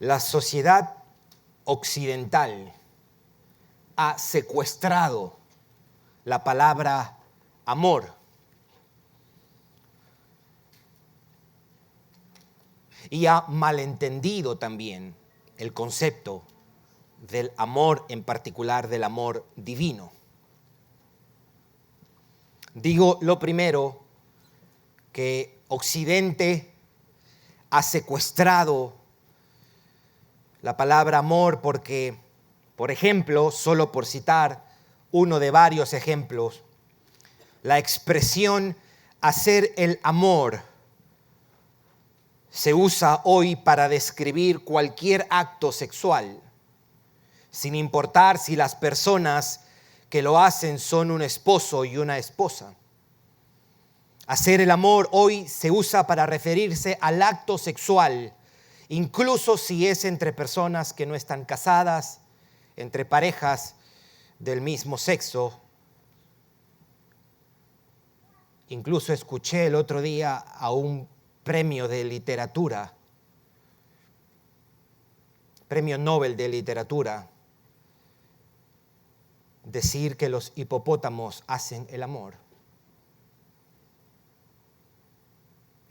La sociedad occidental ha secuestrado la palabra amor. Y ha malentendido también el concepto del amor, en particular del amor divino. Digo lo primero, que Occidente ha secuestrado la palabra amor porque, por ejemplo, solo por citar uno de varios ejemplos, la expresión hacer el amor se usa hoy para describir cualquier acto sexual, sin importar si las personas que lo hacen son un esposo y una esposa. Hacer el amor hoy se usa para referirse al acto sexual, incluso si es entre personas que no están casadas, entre parejas del mismo sexo. Incluso escuché el otro día a un premio de literatura, premio Nobel de literatura, decir que los hipopótamos hacen el amor.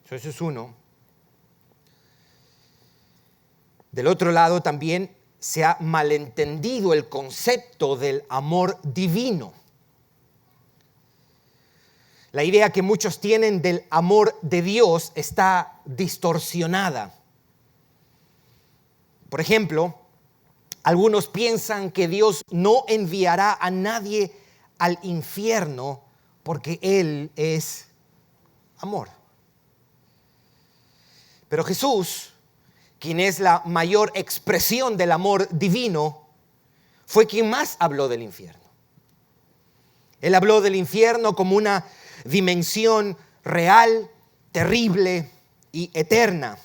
Eso es uno. Del otro lado también se ha malentendido el concepto del amor divino. La idea que muchos tienen del amor de Dios está distorsionada. Por ejemplo, algunos piensan que Dios no enviará a nadie al infierno porque Él es amor. Pero Jesús, quien es la mayor expresión del amor divino, fue quien más habló del infierno. Él habló del infierno como una dimensión real, terrible y eterna,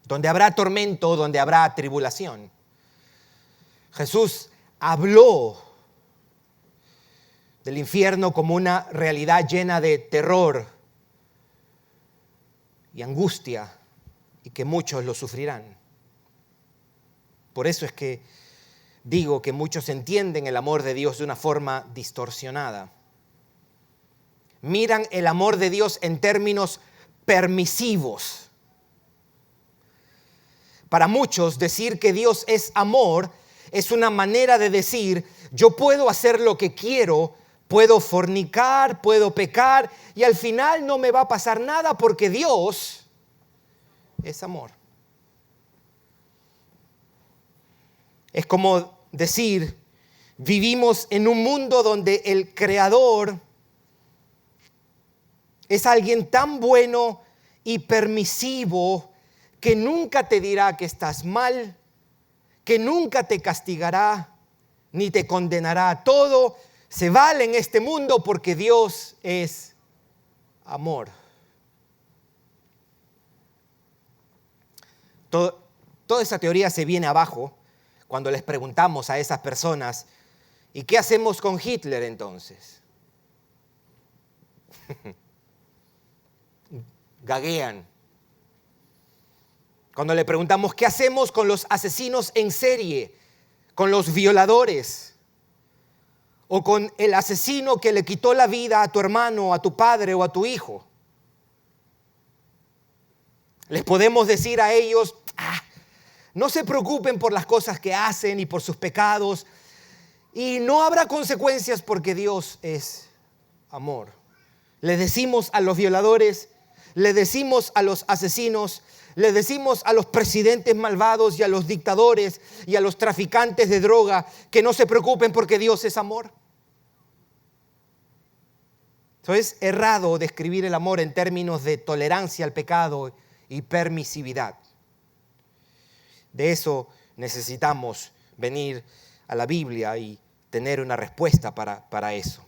donde habrá tormento, donde habrá tribulación. Jesús habló del infierno como una realidad llena de terror y angustia, y que muchos lo sufrirán. Por eso es que digo que muchos entienden el amor de Dios de una forma distorsionada. Miran el amor de Dios en términos permisivos. Para muchos, decir que Dios es amor es una manera de decir, yo puedo hacer lo que quiero, puedo fornicar, puedo pecar, y al final no me va a pasar nada porque Dios es amor. Es como decir, vivimos en un mundo donde el Creador es alguien tan bueno y permisivo que nunca te dirá que estás mal, que nunca te castigará ni te condenará. Todo se vale en este mundo porque Dios es amor. Toda esa teoría se viene abajo cuando les preguntamos a esas personas, ¿y qué hacemos con Hitler entonces? Gaguean. Cuando le preguntamos, ¿qué hacemos con los asesinos en serie? Con los violadores. O con el asesino que le quitó la vida a tu hermano, a tu padre o a tu hijo. Les podemos decir a ellos, no se preocupen por las cosas que hacen y por sus pecados. Y no habrá consecuencias porque Dios es amor. Le decimos a los violadores, le decimos a los asesinos, le decimos a los presidentes malvados y a los dictadores y a los traficantes de droga que no se preocupen porque Dios es amor. Entonces es errado describir el amor en términos de tolerancia al pecado y permisividad. De eso necesitamos venir a la Biblia y tener una respuesta para eso.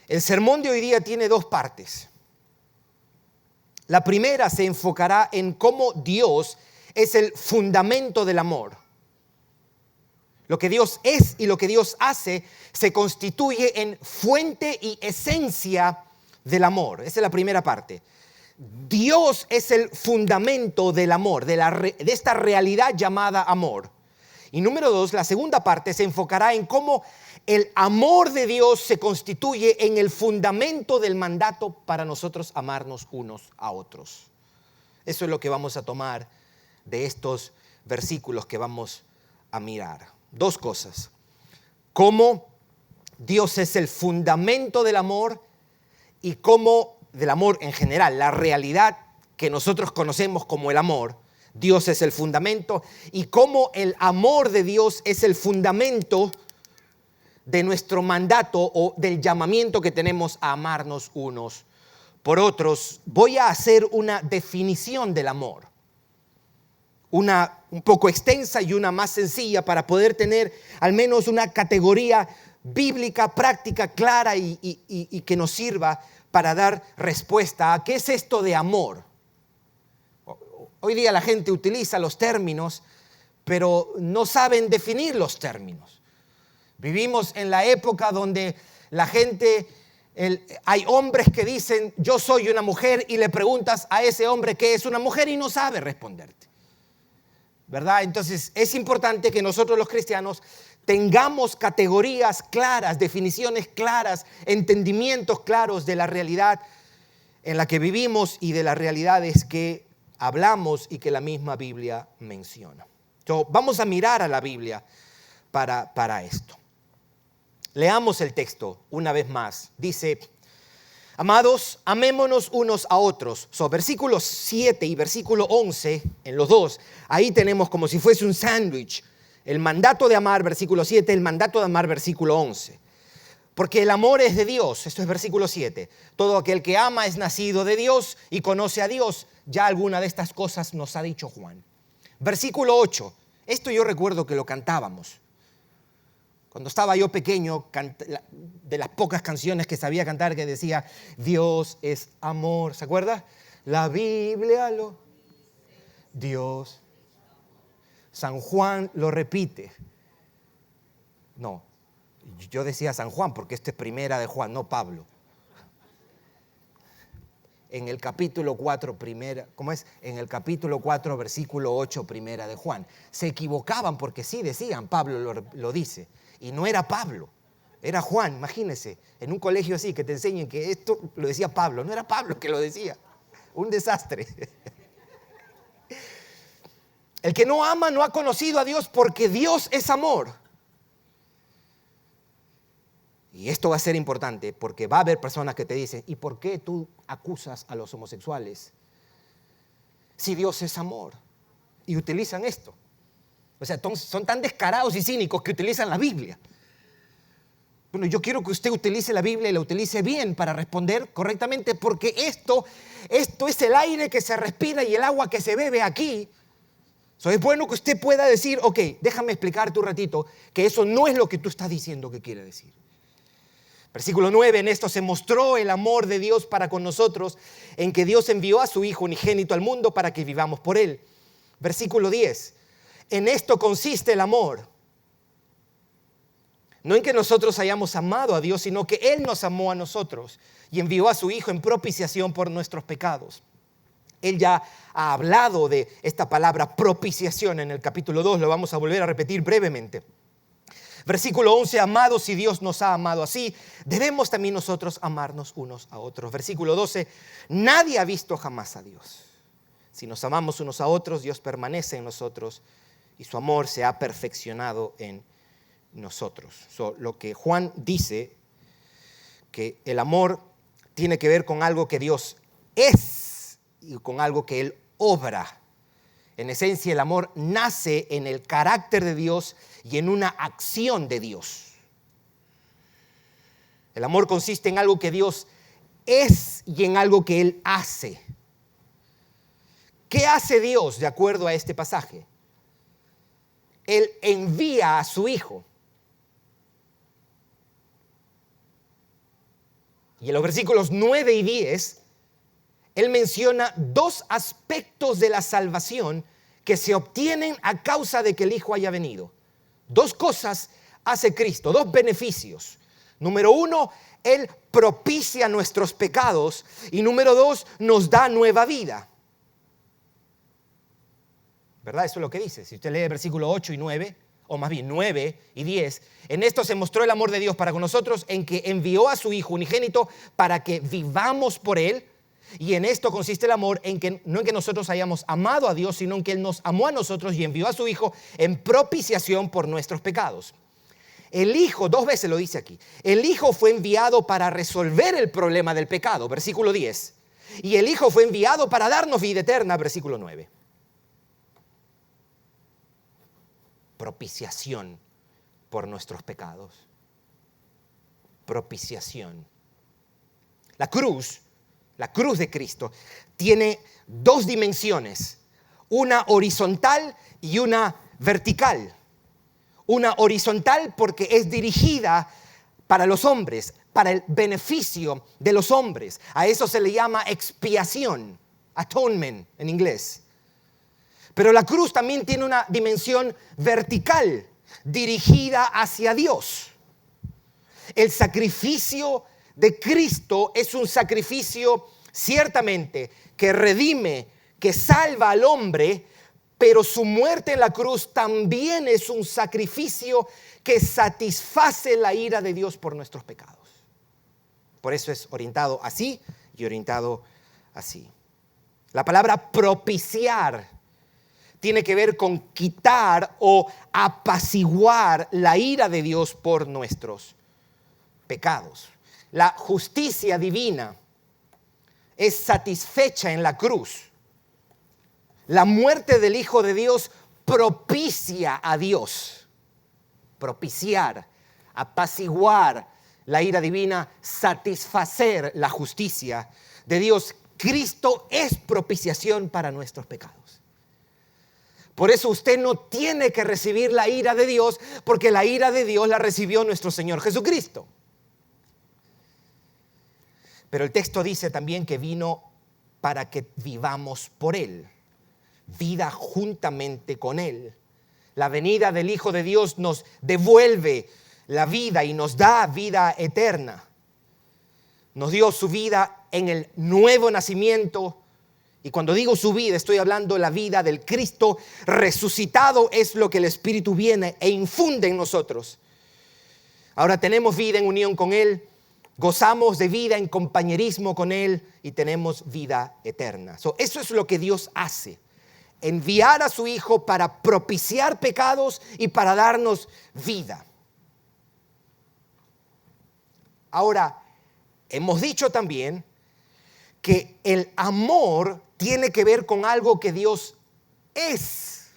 El sermón de hoy día tiene dos partes. La primera se enfocará en cómo Dios es el fundamento del amor. Lo que Dios es y lo que Dios hace se constituye en fuente y esencia del amor. Esa es la primera parte. Dios es el fundamento del amor, de esta realidad llamada amor. Y número 2, la segunda parte se enfocará en cómo el amor de Dios se constituye en el fundamento del mandato para nosotros amarnos unos a otros. Eso es lo que vamos a tomar de estos versículos que vamos a mirar. Dos cosas. Cómo Dios es el fundamento del amor y cómo del amor en general, la realidad que nosotros conocemos como el amor. Dios es el fundamento y cómo el amor de Dios es el fundamento de nuestro mandato o del llamamiento que tenemos a amarnos unos por otros. Voy a hacer una definición del amor, una un poco extensa y una más sencilla para poder tener al menos una categoría bíblica, práctica, clara y que nos sirva para dar respuesta a qué es esto de amor. Hoy día la gente utiliza los términos, pero no saben definir los términos. Vivimos en la época donde la gente, hay hombres que dicen yo soy una mujer y le preguntas a ese hombre qué es una mujer y no sabe responderte, ¿verdad? Entonces es importante que nosotros los cristianos tengamos categorías claras, definiciones claras, entendimientos claros de la realidad en la que vivimos y de las realidades que hablamos y que la misma Biblia menciona. Entonces, vamos a mirar a la Biblia para esto. Leamos el texto una vez más. Dice: amados, amémonos unos a otros. Versículos 7 y versículo 11, en los dos, ahí tenemos como si fuese un sándwich. El mandato de amar, versículo 7, el mandato de amar, versículo 11. Porque el amor es de Dios, esto es versículo 7. Todo aquel que ama es nacido de Dios y conoce a Dios. Ya alguna de estas cosas nos ha dicho Juan. Versículo 8, esto yo recuerdo que lo cantábamos. Cuando estaba yo pequeño, de las pocas canciones que sabía cantar, que decía Dios es amor, ¿se acuerda? La Biblia lo... Dios. San Juan lo repite. No, yo decía San Juan porque esto es primera de Juan, no Pablo. En el capítulo 4, ¿cómo es? En el capítulo 4, versículo 8, primera de Juan. Se equivocaban porque sí decían, Pablo lo dice. Y no era Pablo, era Juan. Imagínense, en un colegio así que te enseñen que esto lo decía Pablo. No era Pablo que lo decía. Un desastre. El que no ama no ha conocido a Dios porque Dios es amor. Y esto va a ser importante porque va a haber personas que te dicen, ¿y por qué tú acusas a los homosexuales si Dios es amor? Y utilizan esto. O sea, son tan descarados y cínicos que utilizan la Biblia. Bueno, yo quiero que usted utilice la Biblia y la utilice bien para responder correctamente, porque esto es el aire que se respira y el agua que se bebe aquí. Es bueno que usted pueda decir, ok, déjame explicarte un ratito que eso no es lo que tú estás diciendo que quiere decir. Versículo 9, en esto se mostró el amor de Dios para con nosotros, en que Dios envió a su Hijo unigénito al mundo para que vivamos por Él. Versículo 10, en esto consiste el amor. No en que nosotros hayamos amado a Dios, sino que Él nos amó a nosotros y envió a su Hijo en propiciación por nuestros pecados. Él ya ha hablado de esta palabra propiciación en el capítulo 2, lo vamos a volver a repetir brevemente. Versículo 11, amados, si Dios nos ha amado así, debemos también nosotros amarnos unos a otros. Versículo 12, nadie ha visto jamás a Dios. Si nos amamos unos a otros, Dios permanece en nosotros y su amor se ha perfeccionado en nosotros. Lo que Juan dice, que el amor tiene que ver con algo que Dios es y con algo que Él obra. En esencia, el amor nace en el carácter de Dios y en una acción de Dios. El amor consiste en algo que Dios es y en algo que Él hace. ¿Qué hace Dios de acuerdo a este pasaje? Él envía a su Hijo. Y en los versículos 9 y 10, Él menciona dos aspectos de la salvación que se obtienen a causa de que el Hijo haya venido. Dos cosas hace Cristo, dos beneficios. Número 1, Él propicia nuestros pecados. Y número 2, nos da nueva vida. ¿Verdad? Eso es lo que dice. Si usted lee el versículo 8 y 9, o más bien 9 y 10, en esto se mostró el amor de Dios para con nosotros, en que envió a su Hijo unigénito para que vivamos por Él. Y en esto consiste el amor, no en que nosotros hayamos amado a Dios, sino en que Él nos amó a nosotros y envió a su Hijo en propiciación por nuestros pecados. El Hijo, 2 veces lo dice aquí, el Hijo fue enviado para resolver el problema del pecado, versículo 10. Y el Hijo fue enviado para darnos vida eterna, versículo 9. Propiciación por nuestros pecados. Propiciación. La cruz de Cristo tiene 2 dimensiones, una horizontal y una vertical. Una horizontal porque es dirigida para los hombres, para el beneficio de los hombres. A eso se le llama expiación, atonement en inglés. Pero la cruz también tiene una dimensión vertical, dirigida hacia Dios. El sacrificio de Cristo es un sacrificio ciertamente que redime, que salva al hombre, pero su muerte en la cruz también es un sacrificio que satisface la ira de Dios por nuestros pecados. Por eso es orientado así y orientado así. La palabra propiciar tiene que ver con quitar o apaciguar la ira de Dios por nuestros pecados. La justicia divina es satisfecha en la cruz. La muerte del Hijo de Dios propicia a Dios. Propiciar, apaciguar la ira divina, satisfacer la justicia de Dios. Cristo es propiciación para nuestros pecados. Por eso usted no tiene que recibir la ira de Dios, porque la ira de Dios la recibió nuestro Señor Jesucristo. Pero el texto dice también que vino para que vivamos por Él, vida juntamente con Él. La venida del Hijo de Dios nos devuelve la vida y nos da vida eterna. Nos dio su vida en el nuevo nacimiento. Y cuando digo su vida, estoy hablando de la vida del Cristo resucitado. Es lo que el Espíritu viene e infunde en nosotros. Ahora tenemos vida en unión con Él, gozamos de vida en compañerismo con Él y tenemos vida eterna. Eso es lo que Dios hace. Enviar a su Hijo para propiciar pecados y para darnos vida. Ahora, hemos dicho también que el amor tiene que ver con algo que Dios es.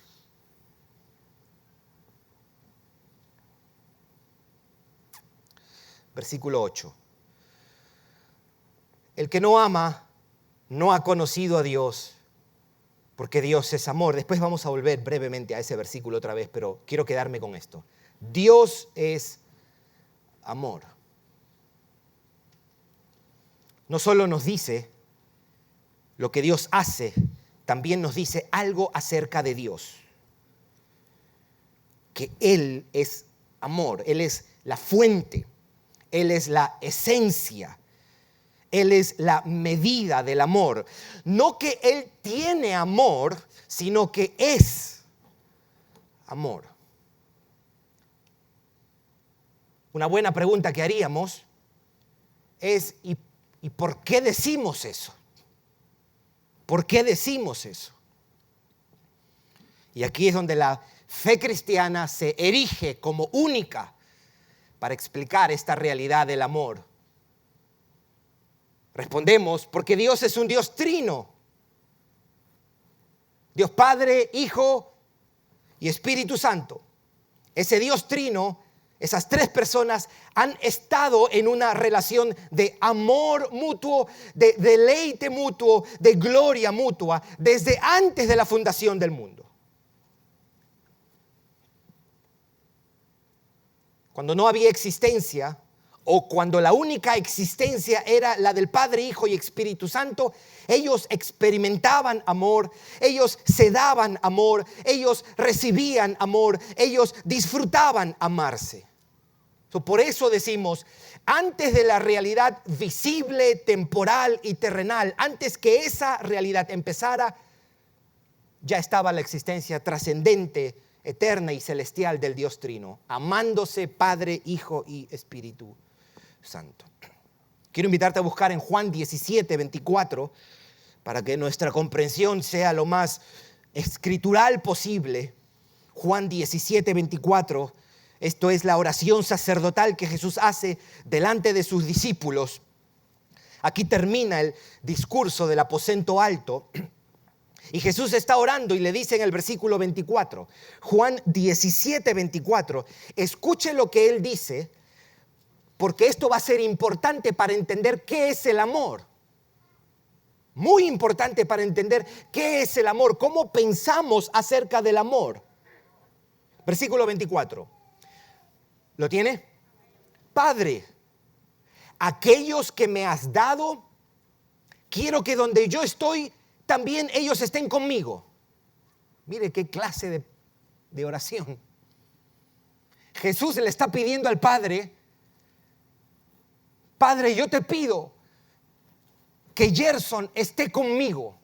Versículo 8. El que no ama no ha conocido a Dios, porque Dios es amor. Después vamos a volver brevemente a ese versículo otra vez, pero quiero quedarme con esto. Dios es amor. No solo nos dice lo que Dios hace, también nos dice algo acerca de Dios. Que Él es amor, Él es la fuente, Él es la esencia, Él es la medida del amor. No que Él tiene amor, sino que es amor. Una buena pregunta que haríamos es, ¿y por qué decimos eso? ¿Por qué decimos eso? Y aquí es donde la fe cristiana se erige como única para explicar esta realidad del amor. Respondemos, porque Dios es un Dios trino. Dios Padre, Hijo y Espíritu Santo. Ese Dios trino, esas 3 personas han estado en una relación de amor mutuo, de deleite mutuo, de gloria mutua, desde antes de la fundación del mundo. Cuando no había existencia, o cuando la única existencia era la del Padre, Hijo y Espíritu Santo, ellos experimentaban amor, ellos se daban amor, ellos recibían amor, ellos disfrutaban amarse. Por eso decimos, antes de la realidad visible, temporal y terrenal, antes que esa realidad empezara, ya estaba la existencia trascendente, eterna y celestial del Dios Trino, amándose Padre, Hijo y Espíritu Santo. Quiero invitarte a buscar en Juan 17, 24, para que nuestra comprensión sea lo más escritural posible. Juan 17, 24. Esto es la oración sacerdotal que Jesús hace delante de sus discípulos. Aquí termina el discurso del aposento alto. Y Jesús está orando y le dice en el versículo 24, Juan 17, 24, escuche lo que él dice, porque esto va a ser importante para entender qué es el amor. Muy importante para entender qué es el amor, cómo pensamos acerca del amor. Versículo 24. ¿Lo tiene? Padre, aquellos que me has dado, quiero que donde yo estoy, también ellos estén conmigo. Mire qué clase de oración. Jesús le está pidiendo al Padre, Padre, yo te pido que Gerson esté conmigo.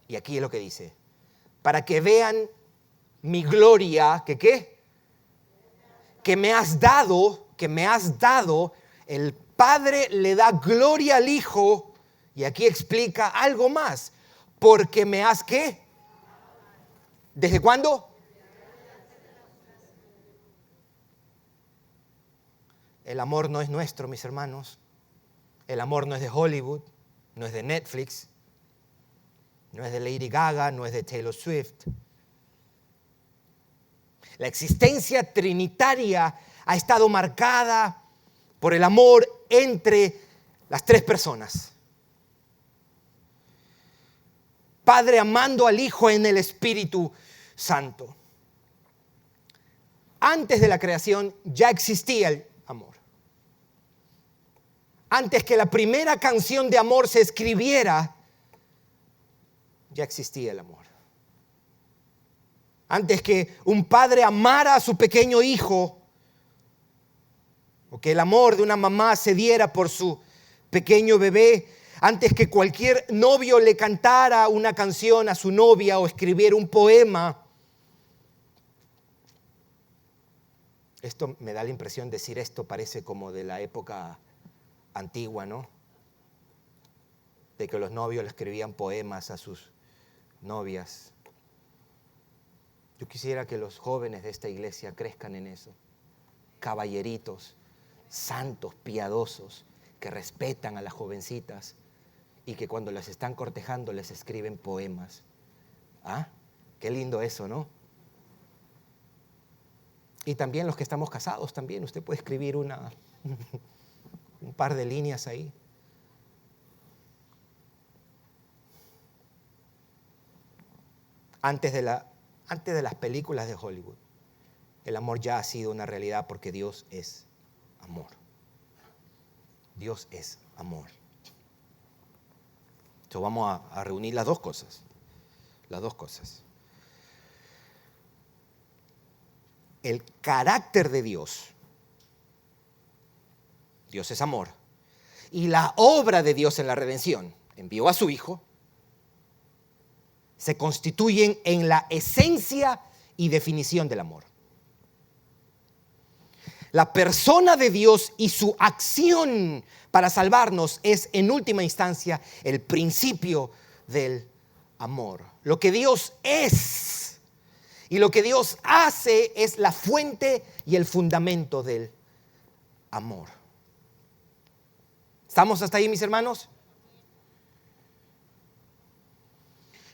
Y aquí es lo que dice, para que vean mi gloria, ¿que qué? Que me has dado, el Padre le da gloria al Hijo, y aquí explica algo más, porque me has, ¿qué? ¿Desde cuándo? El amor no es nuestro, mis hermanos. El amor no es de Hollywood, no es de Netflix, no es de Lady Gaga, no es de Taylor Swift. La existencia trinitaria ha estado marcada por el amor entre las tres personas. Padre amando al Hijo en el Espíritu Santo. Antes de la creación ya existía el amor. Antes que la primera canción de amor se escribiera, ya existía el amor. Antes que un padre amara a su pequeño hijo, o que el amor de una mamá se diera por su pequeño bebé, antes que cualquier novio le cantara una canción a su novia o escribiera un poema. Esto me da la impresión, decir esto parece como de la época antigua, ¿no? De que los novios le escribían poemas a sus novias. Yo quisiera que los jóvenes de esta iglesia crezcan en eso. Caballeritos, santos, piadosos, que respetan a las jovencitas y que cuando las están cortejando les escriben poemas. ¿Ah? Qué lindo eso, ¿no? Y también los que estamos casados también. Usted puede escribir un par de líneas ahí. Antes de las películas de Hollywood, el amor ya ha sido una realidad porque Dios es amor. Dios es amor. Entonces vamos a reunir las dos cosas. Las dos cosas. El carácter de Dios. Dios es amor. Y la obra de Dios en la redención. Envió a su Hijo. Se constituyen en la esencia y definición del amor. La persona de Dios y su acción para salvarnos es en última instancia el principio del amor. Lo que Dios es y lo que Dios hace es la fuente y el fundamento del amor. ¿Estamos hasta ahí, mis hermanos?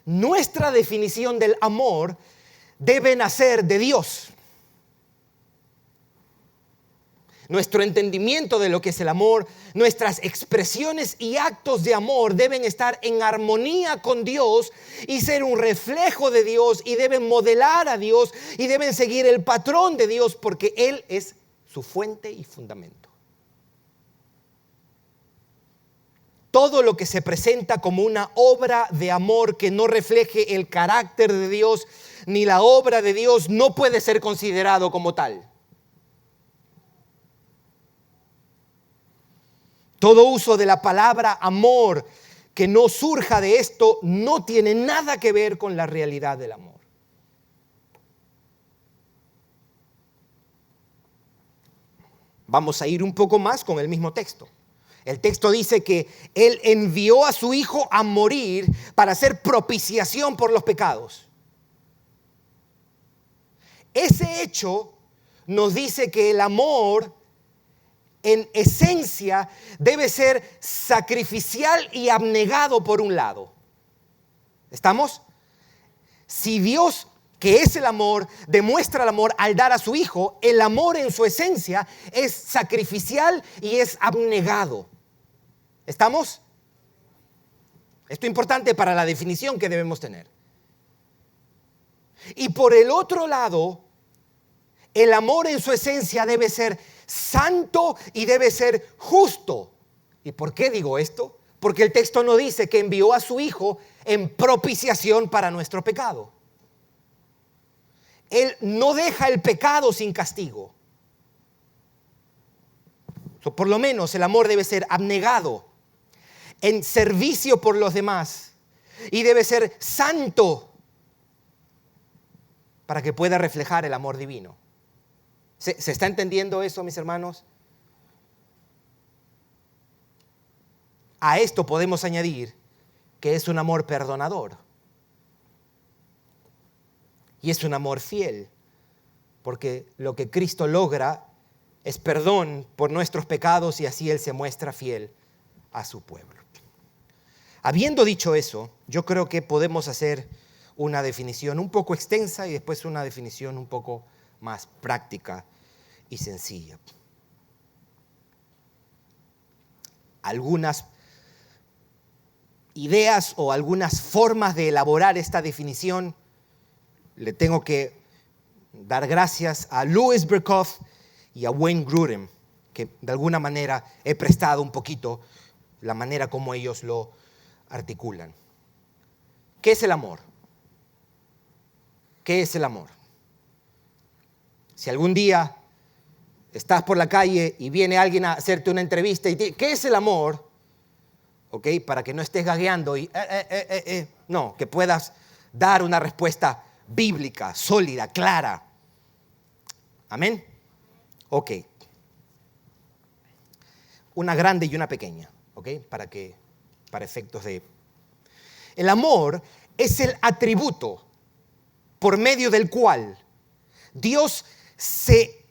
Nuestra definición del amor debe nacer de Dios. Nuestro entendimiento de lo que es el amor, nuestras expresiones y actos de amor deben estar en armonía con Dios y ser un reflejo de Dios, y deben modelar a Dios y deben seguir el patrón de Dios, porque Él es su fuente y fundamento. todo lo que se presenta como una obra de amor que no refleje el carácter de Dios ni la obra de Dios no puede ser considerado como tal. Todo uso de la palabra amor que no surja de esto no tiene nada que ver con la realidad del amor. Vamos a ir un poco más con el mismo texto. El texto dice que Él envió a su Hijo a morir para hacer propiciación por los pecados. Ese hecho nos dice que el amor en esencia debe ser sacrificial y abnegado por un lado. ¿Estamos? Si Dios, que es el amor, demuestra el amor al dar a su Hijo, el amor en su esencia es sacrificial y es abnegado. ¿Estamos? Esto es importante para la definición que debemos tener. Y por el otro lado, el amor en su esencia debe ser santo y debe ser justo. ¿Y por qué digo esto? Porque el texto no dice que envió a su Hijo en propiciación para nuestro pecado. Él no deja el pecado sin castigo. Por lo menos el amor debe ser abnegado, en servicio por los demás, y debe ser santo para que pueda reflejar el amor divino. ¿Se está entendiendo eso, mis hermanos? A esto podemos añadir que es un amor perdonador. Y es un amor fiel, porque lo que Cristo logra es perdón por nuestros pecados y así Él se muestra fiel a su pueblo. Habiendo dicho eso, yo creo que podemos hacer una definición un poco extensa y después una definición un poco más práctica y sencilla. Algunas ideas o algunas formas de elaborar esta definición, le tengo que dar gracias a Louis Berkhof y a Wayne Grudem, que de alguna manera he prestado un poquito la manera como ellos lo articulan. ¿Qué es el amor? ¿Qué es el amor? Si algún día estás por la calle y viene alguien a hacerte una entrevista y te dice, ¿qué es el amor? ¿Ok? Para que no estés gagueando y no, que puedas dar una respuesta bíblica, sólida, clara. ¿Amén? Ok. Una grande y una pequeña, ¿ok? Para efectos de... El amor es el atributo por medio del cual Dios se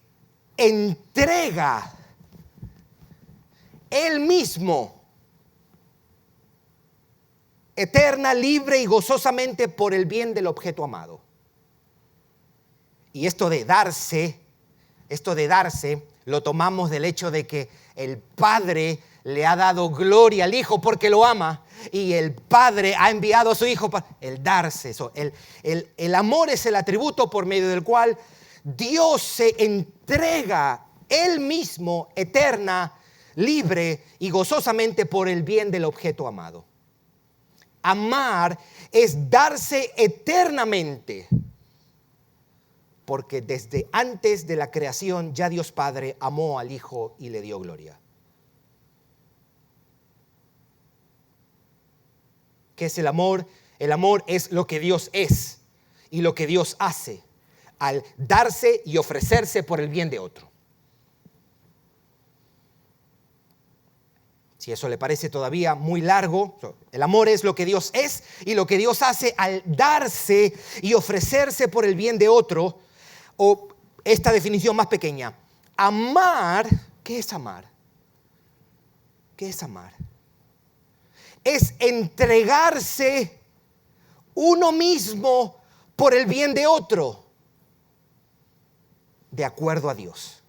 entrega Él mismo, eterna, libre y gozosamente por el bien del objeto amado. Y esto de darse lo tomamos del hecho de que el Padre le ha dado gloria al Hijo porque lo ama y el Padre ha enviado a su Hijo para el darse. El amor es el atributo por medio del cual Dios se entrega Él mismo, eterna, libre y gozosamente por el bien del objeto amado. Amar es darse eternamente, porque desde antes de la creación ya Dios Padre amó al Hijo y le dio gloria. ¿Qué es el amor? El amor es lo que Dios es y lo que Dios hace al darse y ofrecerse por el bien de otro. Si eso le parece todavía muy largo, el amor es lo que Dios es y lo que Dios hace al darse y ofrecerse por el bien de otro. O esta definición más pequeña, amar, ¿qué es amar? ¿Qué es amar? Es entregarse uno mismo por el bien de otro, de acuerdo a Dios.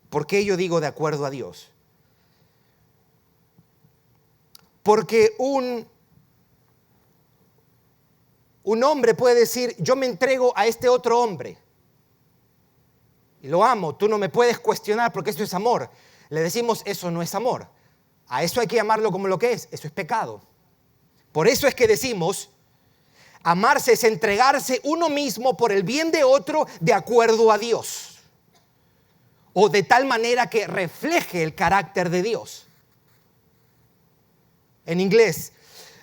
¿Por qué yo digo de acuerdo a Dios? Porque un hombre puede decir, yo me entrego a este otro hombre y lo amo, tú no me puedes cuestionar porque esto es amor. le decimos, eso no es amor. A eso hay que llamarlo como lo que es. Eso es pecado. Por eso es que decimos, amarse es entregarse uno mismo por el bien de otro de acuerdo a Dios. O de tal manera que refleje el carácter de Dios. En inglés,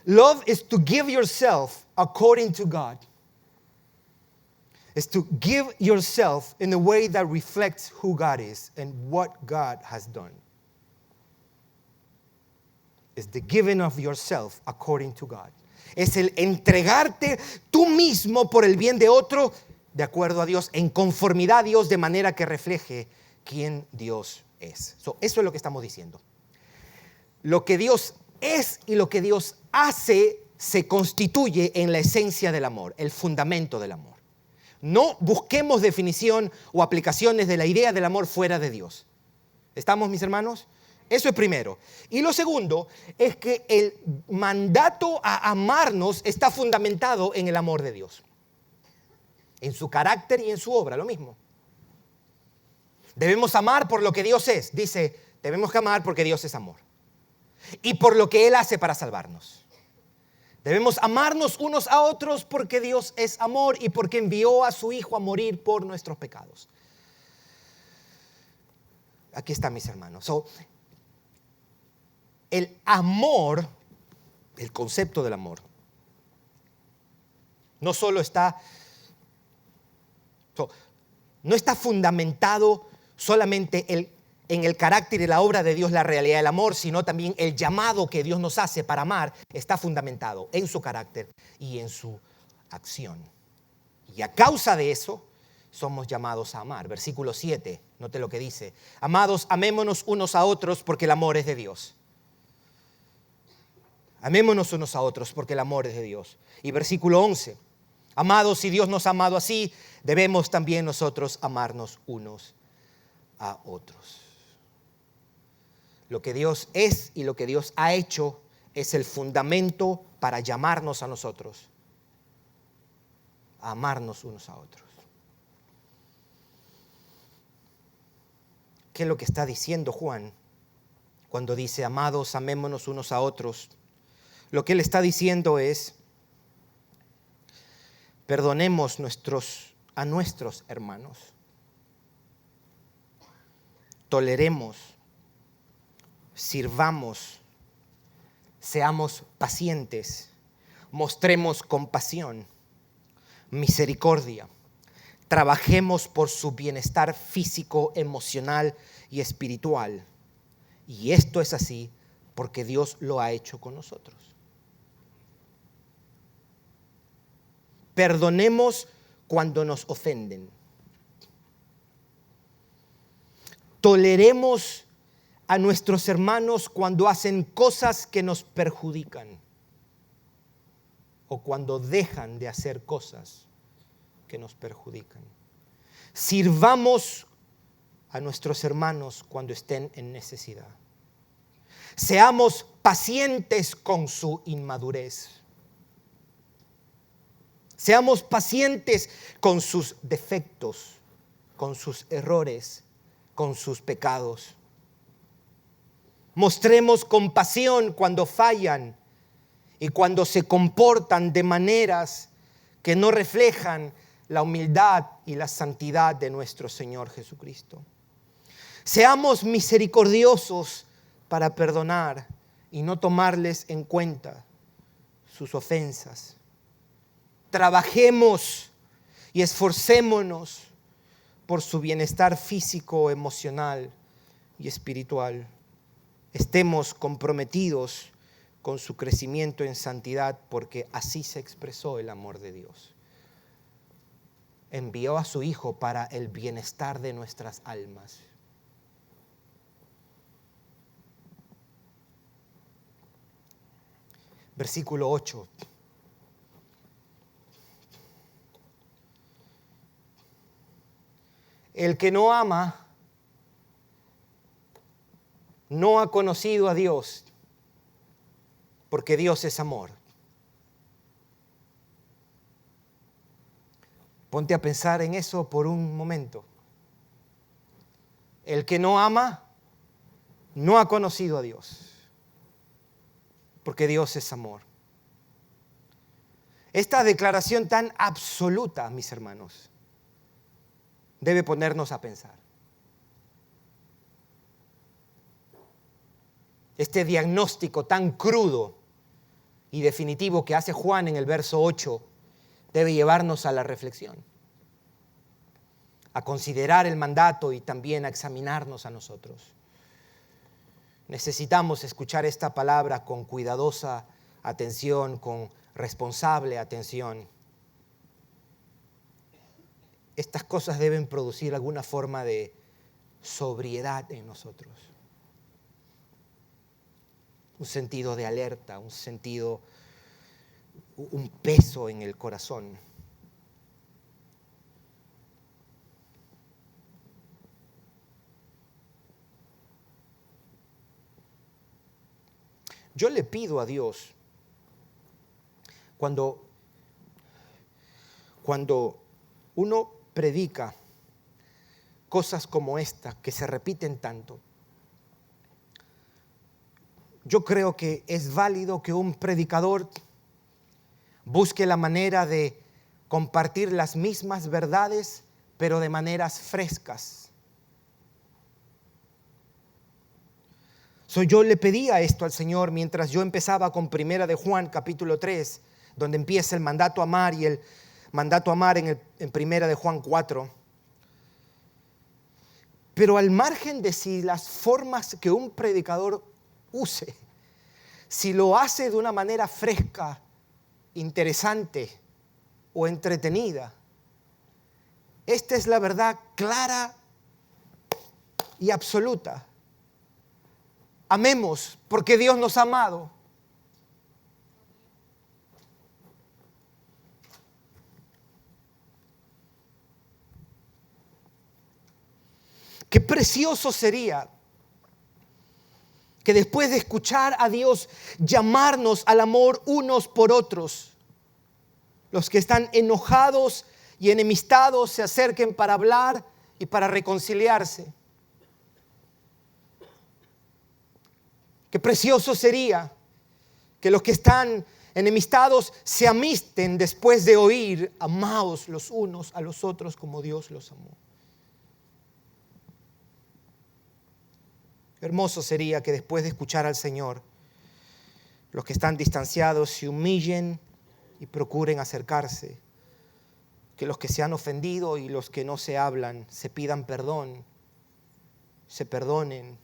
love is to give yourself according to God. Is to give yourself in a way that reflects who God is and what God has done. Is the giving of yourself according to God. Es el entregarte tú mismo por el bien de otro de acuerdo a Dios, en conformidad a Dios, de manera que refleje quién Dios es. Eso es lo que estamos diciendo. Lo que Dios es y lo que Dios hace se constituye en la esencia del amor, el fundamento del amor. No busquemos definición o aplicaciones de la idea del amor fuera de Dios. ¿Estamos, mis hermanos? Eso es primero. Y lo segundo es que el mandato a amarnos está fundamentado en el amor de Dios. En su carácter y en su obra, lo mismo. Debemos amar por lo que Dios es. Dice, debemos amar porque Dios es amor. Y por lo que Él hace para salvarnos. Debemos amarnos unos a otros porque Dios es amor y porque envió a su Hijo a morir por nuestros pecados. Aquí está, mis hermanos. El amor, el concepto del amor, no solo está, no está fundamentado solamente en el carácter y la obra de Dios, la realidad del amor, sino también el llamado que Dios nos hace para amar está fundamentado en su carácter y en su acción. Y a causa de eso, somos llamados a amar. Versículo 7, note lo que dice. Amados, amémonos unos a otros porque el amor es de Dios. Amémonos unos a otros porque el amor es de Dios. Y versículo 11. Amados, si Dios nos ha amado así, debemos también nosotros amarnos unos a otros. Lo que Dios es y lo que Dios ha hecho es el fundamento para llamarnos a nosotros a amarnos unos a otros. ¿Qué es lo que está diciendo Juan cuando dice, amados, amémonos unos a otros? Lo que él está diciendo es, perdonemos a nuestros hermanos. Toleremos, sirvamos, seamos pacientes, mostremos compasión, misericordia, trabajemos por su bienestar físico, emocional y espiritual. Y esto es así porque Dios lo ha hecho con nosotros. Perdonemos cuando nos ofenden. Toleremos a nuestros hermanos cuando hacen cosas que nos perjudican o cuando dejan de hacer cosas que nos perjudican. Sirvamos a nuestros hermanos cuando estén en necesidad. Seamos pacientes con su inmadurez. Seamos pacientes con sus defectos, con sus errores, con sus pecados. Mostremos compasión cuando fallan y cuando se comportan de maneras que no reflejan la humildad y la santidad de nuestro Señor Jesucristo. Seamos misericordiosos para perdonar y no tomarles en cuenta sus ofensas. Trabajemos y esforcémonos por su bienestar físico, emocional y espiritual. Estemos comprometidos con su crecimiento en santidad porque así se expresó el amor de Dios. Envió a su Hijo para el bienestar de nuestras almas. Versículo 8. El que no ama no ha conocido a Dios, porque Dios es amor. Ponte a pensar en eso por un momento. El que no ama no ha conocido a Dios, porque Dios es amor. Esta declaración tan absoluta, mis hermanos, debe ponernos a pensar. Este diagnóstico tan crudo y definitivo que hace Juan en el verso 8 debe llevarnos a la reflexión, a considerar el mandato y también a examinarnos a nosotros. Necesitamos escuchar esta palabra con cuidadosa atención, con responsable atención. Estas cosas deben producir alguna forma de sobriedad en nosotros. Un sentido de alerta, un peso en el corazón. Yo le pido a Dios, cuando uno predica cosas como esta, que se repiten tanto, yo creo que es válido que un predicador busque la manera de compartir las mismas verdades, pero de maneras frescas. Yo le pedía esto al Señor mientras yo empezaba con Primera de Juan, capítulo 3, donde empieza el mandato a amar, y el mandato a amar en Primera de Juan 4. Pero al margen de si las formas que un predicador use, si lo hace de una manera fresca, interesante o entretenida, esta es la verdad clara y absoluta. Amemos porque Dios nos ha amado. Qué precioso sería que después de escuchar a Dios llamarnos al amor unos por otros, los que están enojados y enemistados se acerquen para hablar y para reconciliarse. Qué precioso sería que los que están enemistados se amisten después de oír: amaos los unos a los otros como Dios los amó. Hermoso sería que después de escuchar al Señor, los que están distanciados se humillen y procuren acercarse. Que los que se han ofendido y los que no se hablan se pidan perdón, se perdonen,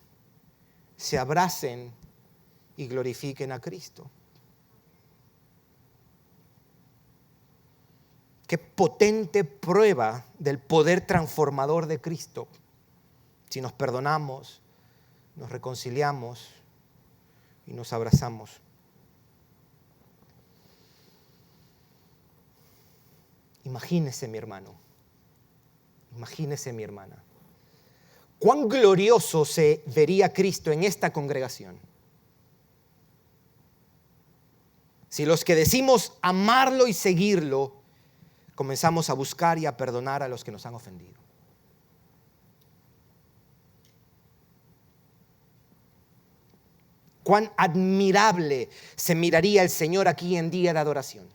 se abracen y glorifiquen a Cristo. Qué potente prueba del poder transformador de Cristo si nos perdonamos, nos reconciliamos y nos abrazamos. Imagínese, mi hermano, imagínese, mi hermana, cuán glorioso se vería Cristo en esta congregación si los que decimos amarlo y seguirlo comenzamos a buscar y a perdonar a los que nos han ofendido. Cuán admirable se miraría el Señor aquí en día de adoración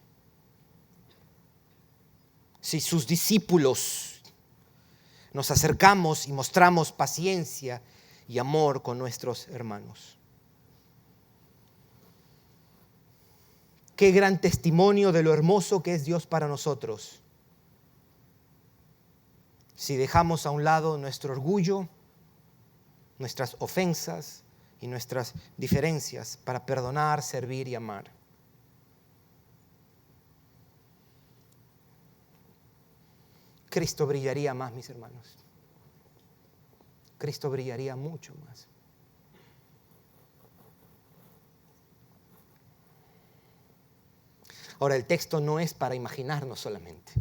si sus discípulos nos acercamos y mostramos paciencia y amor con nuestros hermanos. Qué gran testimonio de lo hermoso que es Dios para nosotros si dejamos a un lado nuestro orgullo, nuestras ofensas y nuestras diferencias para perdonar, servir y amar. Cristo brillaría más, mis hermanos. Cristo brillaría mucho más. Ahora, el texto no es para imaginarnos solamente.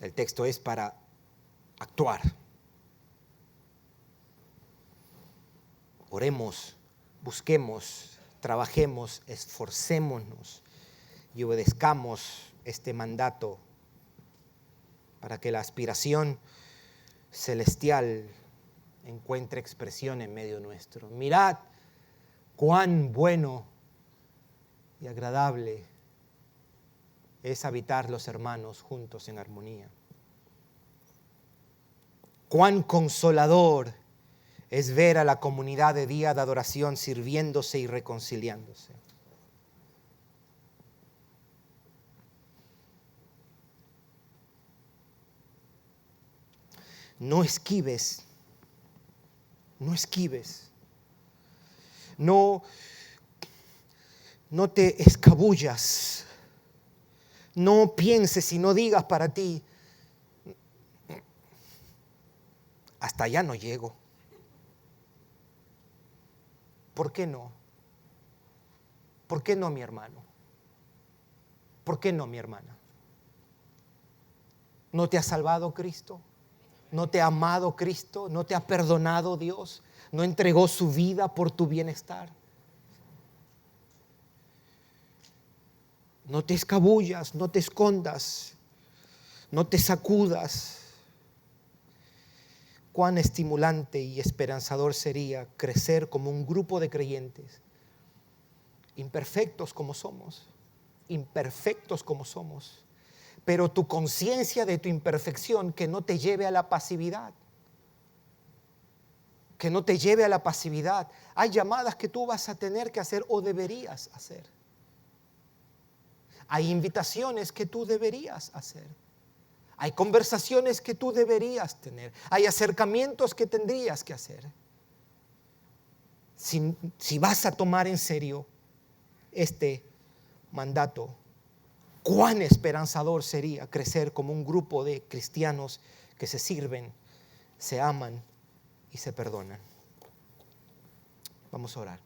El texto es para actuar. Oremos, busquemos, trabajemos, esforcémonos y obedezcamos este mandato para que la aspiración celestial encuentre expresión en medio nuestro. Mirad cuán bueno y agradable es habitar los hermanos juntos en armonía. Cuán consolador es ver a la comunidad de día de adoración sirviéndose y reconciliándose. No esquives, no esquives, no te escabullas, no pienses y no digas para ti, hasta allá no llego. ¿Por qué no? ¿Por qué no, mi hermano? ¿Por qué no, mi hermana? ¿No te ha salvado Cristo? ¿No te ha amado Cristo? ¿No te ha perdonado Dios? ¿No entregó su vida por tu bienestar? No te escabullas, no te escondas, no te sacudas. Cuán estimulante y esperanzador sería crecer como un grupo de creyentes, imperfectos como somos, pero tu conciencia de tu imperfección que no te lleve a la pasividad. Que no te lleve a la pasividad. Hay llamadas que tú vas a tener que hacer o deberías hacer. Hay invitaciones que tú deberías hacer. Hay conversaciones que tú deberías tener. Hay acercamientos que tendrías que hacer. Si vas a tomar en serio este mandato, cuán esperanzador sería crecer como un grupo de cristianos que se sirven, se aman y se perdonan. Vamos a orar.